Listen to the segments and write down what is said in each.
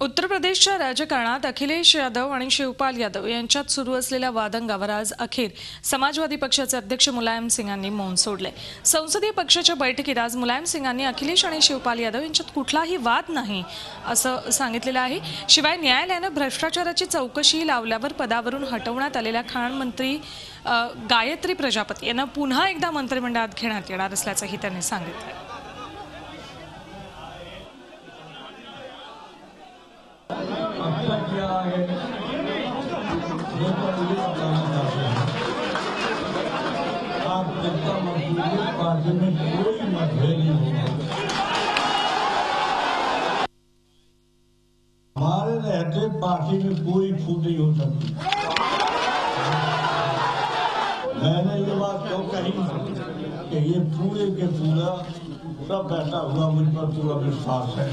उत्तर प्रदेशच्या राजकारणात अखिलेश यादव आणि शिवपाल यादव यांच्यात सुरू असलेल्या वादंगावर आज अखेर समाजवादी पक्षाचे अध्यक्ष मुलायम सिंगांनी मौन सोडले। संसदीय पक्षाच्या बैठकीत आज मुलायम सिंगांनी अखिलेश आणि शिवपाल यादव यांच्यात कुठलाही वाद नाही असं सांगितलेलं आहे। शिवाय न्यायालयानं भ्रष्टाचाराची चौकशी लावल्यावर पदावरून हटवण्यात आलेल्या खाण मंत्री गायत्री प्रजापती यांना पुन्हा एकदा मंत्रिमंडळात घेण्यात येणार असल्याचंही त्यांनी सांगितलं। क्या है ये तो आप जनता मजदूर पार्टी में कोई मतभेद नहीं होगा। हमारे रहते पार्टी में कोई फूट नहीं हो सकती। मैंने ये बात क्यों कही कि ये पूरे के पूरा सब बैठा हुआ मुझ पर पूरा विश्वास है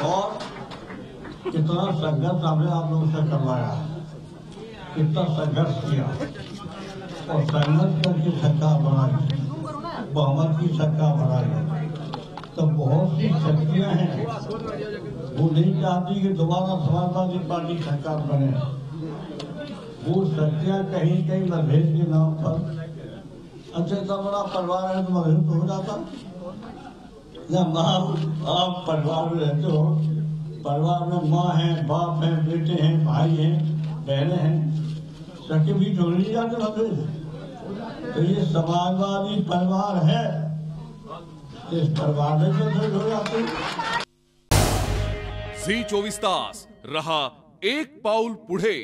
और कितना संघर्ष हमने आप लोगों से करवाया, कितना संघर्ष किया और संघर्ष करके सरकार बनाई, बहुमत की सरकार बनाई। तो बहुत सी शक्तियां हैं वो नहीं चाहती कि दोबारा समाजवादी पार्टी सरकार बने। वो शक्तियां कहीं कहीं मतभेद के नाम पर अच्छा इतना बड़ा परिवार है तो मतभेद तो हो जाता। जब आप परिवार में रहते हो, परिवार में माँ है, बाप है, बेटे हैं, भाई हैं, बहनें हैं, सके भी जोड़ नहीं जाते मतभेद। तो ये समाजवादी परिवार है, इस परिवार में मतभेद हो जाते। झी 24 तास रहा एक पाऊल पुढे।